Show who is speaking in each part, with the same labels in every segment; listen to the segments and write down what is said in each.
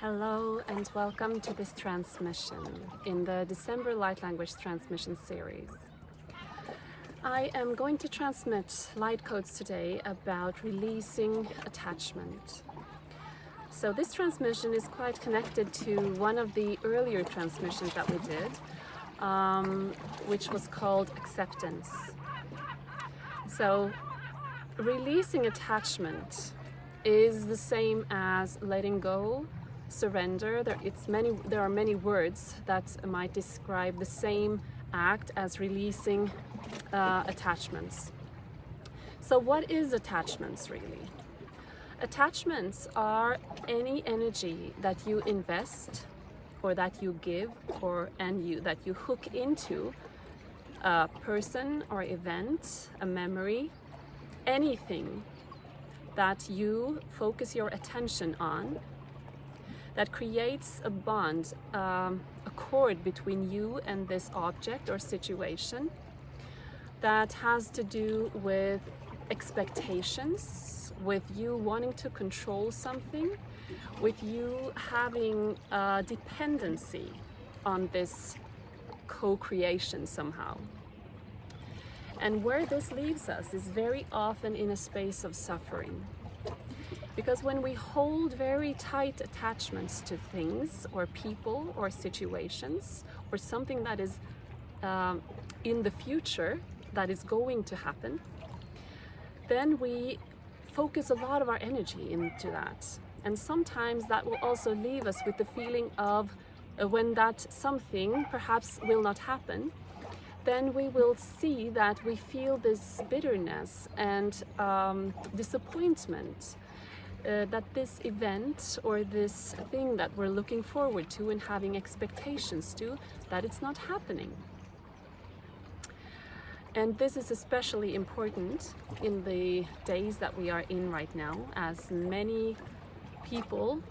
Speaker 1: Hello and welcome to this transmission in the December Light Language Transmission series. I am going to transmit light codes today about releasing attachment. So this transmission is quite connected to one of the earlier transmissions that we did, which was called acceptance. So releasing attachment is the same as letting go, surrender. There are many words that might describe the same act as releasing attachments. So what is attachments really? Attachments are any energy that you invest or that you give that you hook into a person or event, a memory, anything that you focus your attention on, that creates a bond, a cord between you and this object or situation that has to do with expectations, with you wanting to control something, with you having a dependency on this co-creation somehow. And where this leaves us is very often in a space of suffering. Because when we hold very tight attachments to things or people or situations or something that is in the future that is going to happen, then we focus a lot of our energy into that. And sometimes that will also leave us with the feeling of when that something perhaps will not happen, then we will see that we feel this bitterness and disappointment that this event or this thing that we're looking forward to and having expectations to, that it's not happening. And this is especially important in the days that we are in right now, as many people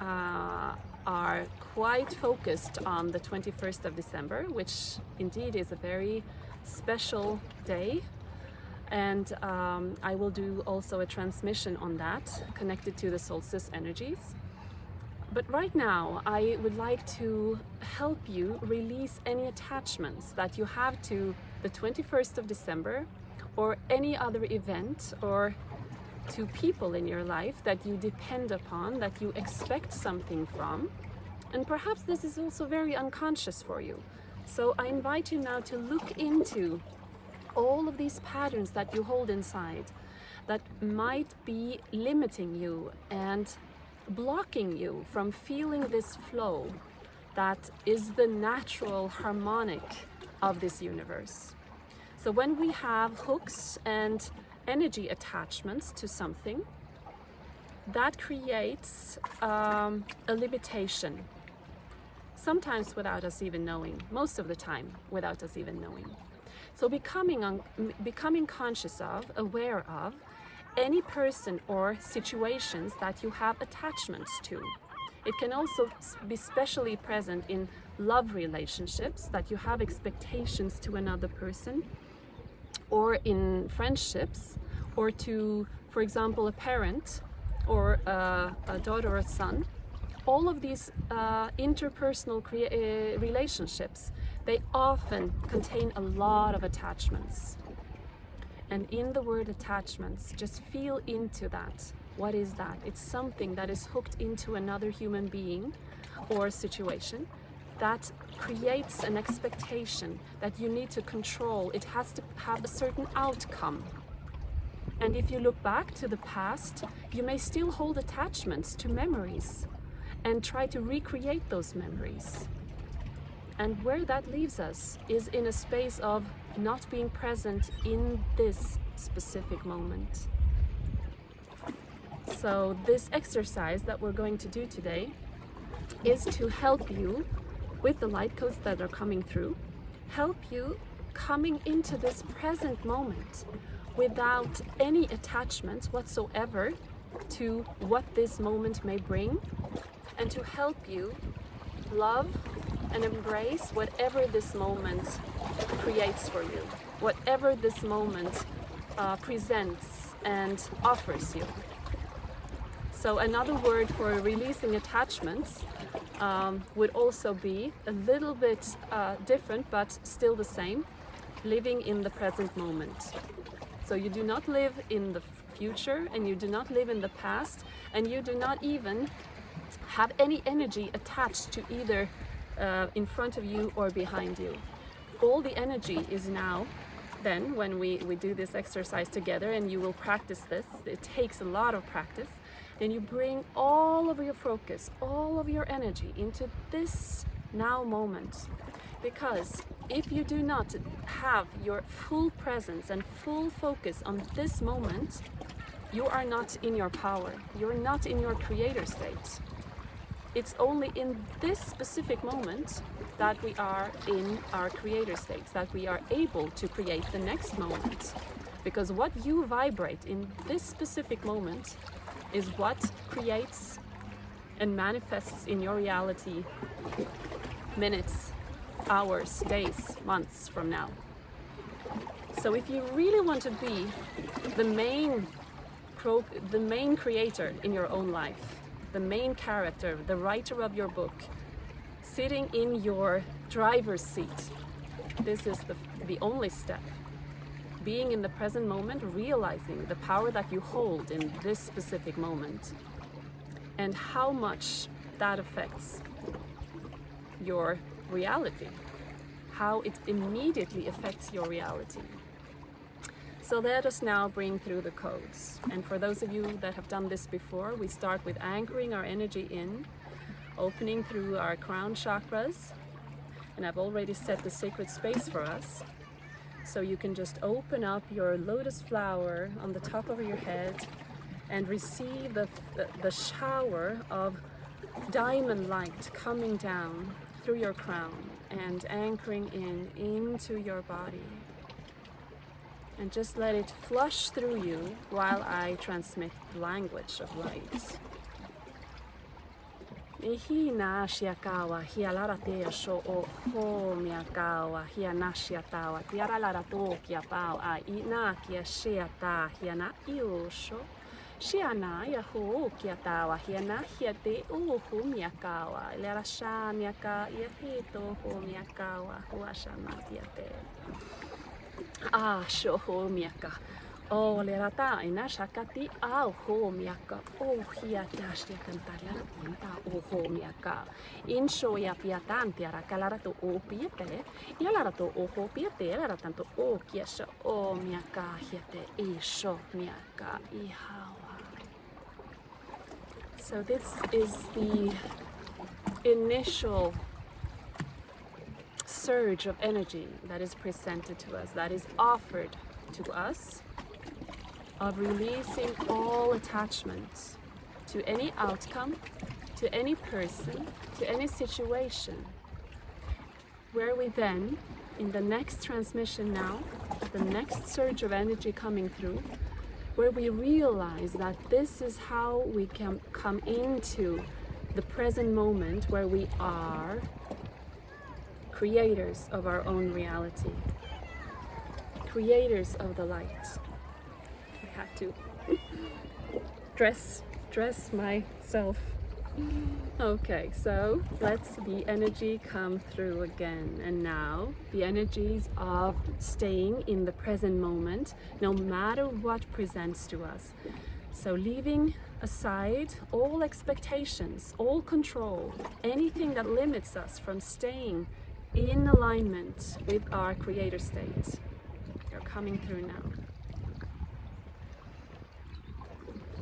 Speaker 1: are quite focused on the 21st of December, which indeed is a very special day. And I will do also a transmission on that connected to the solstice energies. But right now, I would like to help you release any attachments that you have to the 21st of December or any other event or to people in your life that you depend upon, that you expect something from. And perhaps this is also very unconscious for you. So I invite you now to look into all of these patterns that you hold inside that might be limiting you and blocking you from feeling this flow that is the natural harmonic of this universe. So when we have hooks and energy attachments to something, that creates a limitation, sometimes without us even knowing, most of the time without us even knowing. So becoming conscious of, aware of, any person or situations that you have attachments to. It can also be specially present in love relationships, that you have expectations to another person, or in friendships, or to, for example, a parent or a daughter or a son. All of these interpersonal relationships, they often contain a lot of attachments. And in the word attachments, just feel into that. What is that? It's something that is hooked into another human being or situation that creates an expectation that you need to control. It has to have a certain outcome. And if you look back to the past, you may still hold attachments to memories and try to recreate those memories. And where that leaves us is in a space of not being present in this specific moment. So this exercise that we're going to do today is to help you with the light codes that are coming through, help you coming into this present moment without any attachments whatsoever to what this moment may bring, and to help you love and embrace whatever this moment creates for you, whatever this moment presents and offers you. So another word for releasing attachments would also be a little bit different, but still the same, living in the present moment. So you do not live in the future, and you do not live in the past, and you do not even have any energy attached to either in front of you or behind you. All the energy is now, then, when we do this exercise together, and you will practice this, it takes a lot of practice, then you bring all of your focus, all of your energy into this now moment. Because if you do not have your full presence and full focus on this moment, you are not in your power, you're not in your creator state. It's only in this specific moment that we are in our creator states, that we are able to create the next moment. Because what you vibrate in this specific moment is what creates and manifests in your reality minutes, hours, days, months from now. So if you really want to be the main creator in your own life, the main character, the writer of your book, sitting in your driver's seat, this is the only step. Being in the present moment, realizing the power that you hold in this specific moment, and how much that affects your reality, how it immediately affects your reality. So let us now bring through the codes. And for those of you that have done this before, we start with anchoring our energy in, opening through our crown chakras. And I've already set the sacred space for us. So you can just open up your lotus flower on the top of your head and receive the shower of diamond light coming down through your crown and anchoring into your body. And just let it flush through you while I transmit the language of light. Ihina shiakawa hialara te sho o ho miakawa hianashia tawa tiara lara to kia pau a ina kia shia ta hiana iosho shiana ya ho kia tawa hiana hiate o ho miakawa lera sha miaka ia hito ho miakawa huashana tiate. Ah, shoho miaka. Oh, lerata ina shakati au ho miaka. Oh, hia tashia cantaria punta o ho miaka. In show ya piatan tiara calarato o piete. Yalarato o ho piete, laratanto o kiesha o miaka hiete isho miaka ihawa. So this is the initial surge of energy that is presented to us, that is offered to us, of releasing all attachments to any outcome, to any person, to any situation, where we then, in the next transmission now, the next surge of energy coming through, where we realize that this is how we can come into the present moment where we are creators of our own reality, creators of the light. I have to dress myself. Okay, so let's the energy come through again. And now the energies of staying in the present moment, no matter what presents to us. So leaving aside all expectations, all control, anything that limits us from staying in alignment with our creator state. They're coming through now.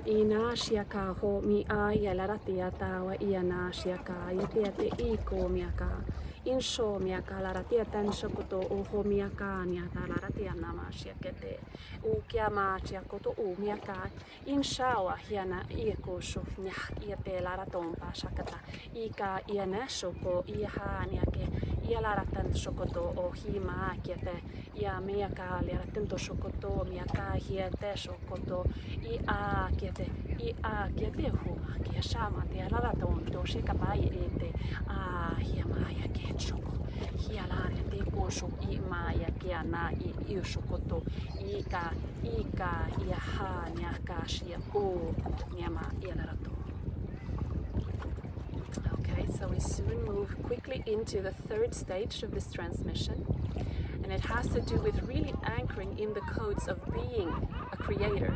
Speaker 1: Ina shiaka ho mi a yalaratia tawa iana shiaka yetiate iko miaka. Insho miaka laratia tan shokoto o ho miaka niata laratia nama shiakete. U kiama chiakoto u miaka. Inshawa hiana iko shofnya iate laratompa shakata. Ika iana shoko iha niake. Ialaratan shokoto o hima kiete. Ia miaka laratinto shokoto miaka hiete shokoto. I a kiete huma kia shama te laraton to shikapai ete. Hia maya ke choko. Hia lare te kosho I maya kia na I shokoto. Ika ia ha nyaka shia o nyama ia laraton. soon move quickly into the third stage of this transmission. And it has to do with really anchoring in the codes of being a creator,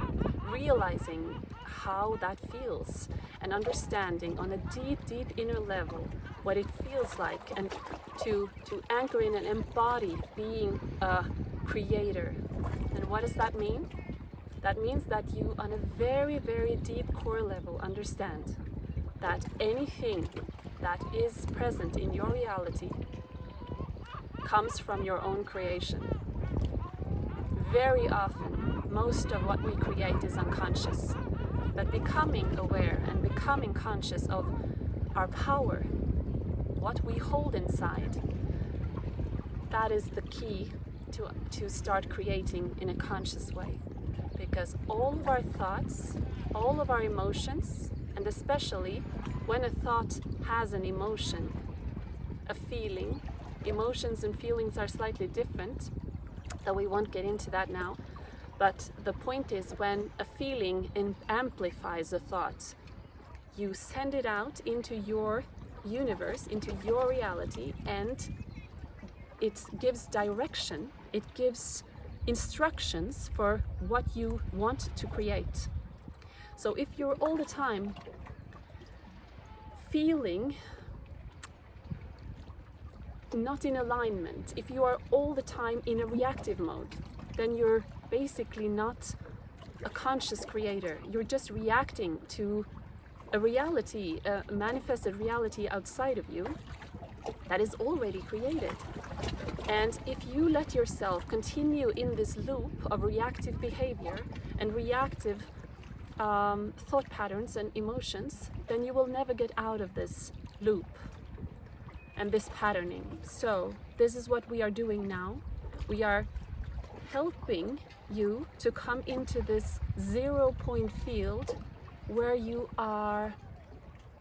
Speaker 1: realizing how that feels, and understanding on a deep, deep inner level what it feels like, and to anchor in and embody being a creator. And what does that mean? That means that you, on a very, very deep core level, understand that anything that is present in your reality comes from your own creation. Very often, most of what we create is unconscious. But becoming aware and becoming conscious of our power, what we hold inside, that is the key to start creating in a conscious way. Because all of our thoughts, all of our emotions, and especially when a thought has an emotion, a feeling, emotions and feelings are slightly different, though we won't get into that now. But the point is, when a feeling amplifies a thought, you send it out into your universe, into your reality, and it gives direction, it gives instructions for what you want to create. So if you're all the time feeling not in alignment, if you are all the time in a reactive mode, then you're basically not a conscious creator. You're just reacting to a reality, a manifested reality outside of you that is already created. And if you let yourself continue in this loop of reactive behavior and reactive thought patterns and emotions, then you will never get out of this loop and this patterning. So this is what we are doing now. We are helping you to come into this 0-point field where you are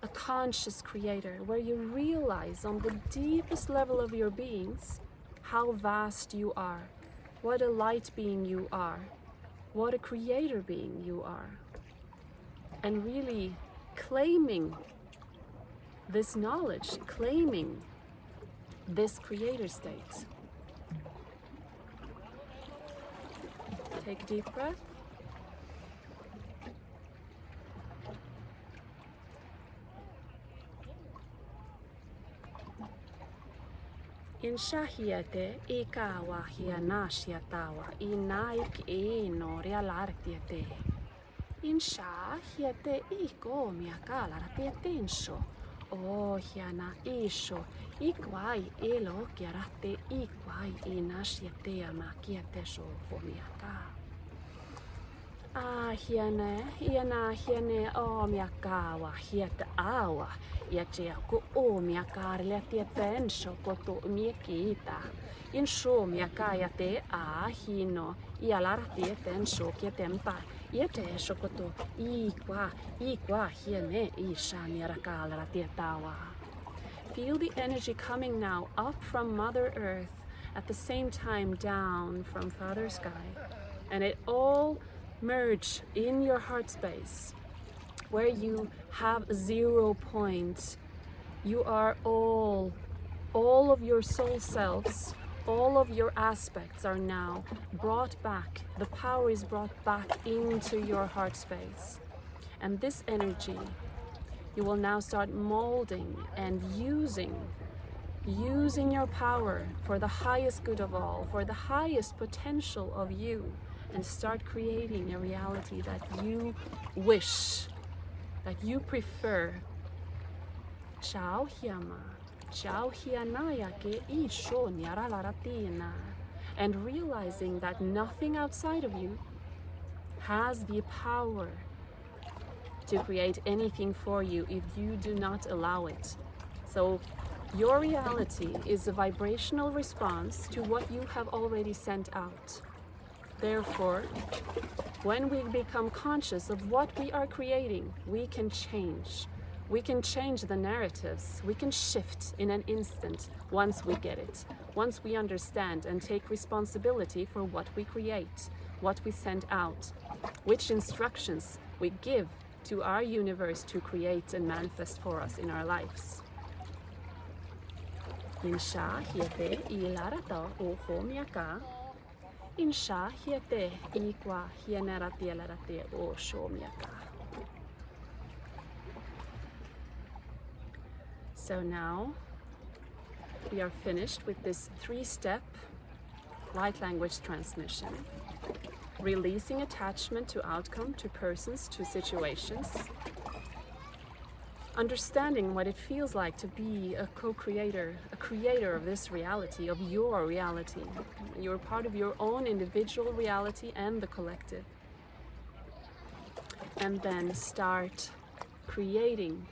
Speaker 1: a conscious creator, where you realize on the deepest level of your beings how vast you are, what a light being you are, what a creator being you are, and really claiming this knowledge, claiming this creator state. Take a deep breath. In shahiate ikawa hiana shiatawa inaik ino realartiete. In shahiate iko miakala ratietenso. Oh hiana isho ikwai elo kiarate ikwai inashiate amakiate so homiaka. Hiane o miakawa hiata awa yatia ko o miakarle tietenso koto miekita in sho miakaya te hino ialartie tenso kietempa yete sokoto ikwa hiane ishani rakala tietawa. Feel the energy coming now up from Mother Earth, at the same time down from Father Sky, and it all merge in your heart space where you have 0 point. You are all of your soul selves, all of your aspects are now brought back. The power is brought back into your heart space, and this energy you will now start molding and using your power for the highest good of all, for the highest potential of you, and start creating a reality that you wish, that you prefer. Ciao hiama, ciao hianaya ke isho nyaralaratina. And realizing that nothing outside of you has the power to create anything for you if you do not allow it. So your reality is a vibrational response to what you have already sent out. Therefore, when we become conscious of what we are creating, we can change. We can change the narratives. We can shift in an instant once we get it. Once we understand and take responsibility for what we create, what we send out, which instructions we give to our universe to create and manifest for us in our lives. Insha hiete ilarato o homiaka. Insha hiete ikwa hienerate o shomiaka. So now we are finished with this 3-step light language transmission. Releasing attachment to outcome, to persons, to situations. Understanding what it feels like to be a co-creator, a creator of this reality, of your reality. You're part of your own individual reality and the collective. And then start creating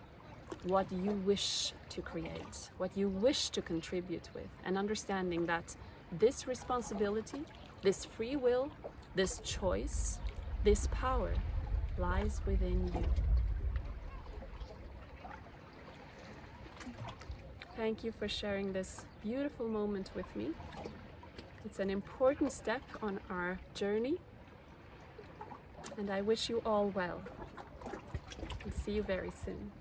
Speaker 1: what you wish to create, what you wish to contribute with, and understanding that this responsibility, this free will, this choice, this power lies within you. Thank you for sharing this beautiful moment with me. It's an important step on our journey, and I wish you all well. And see you very soon.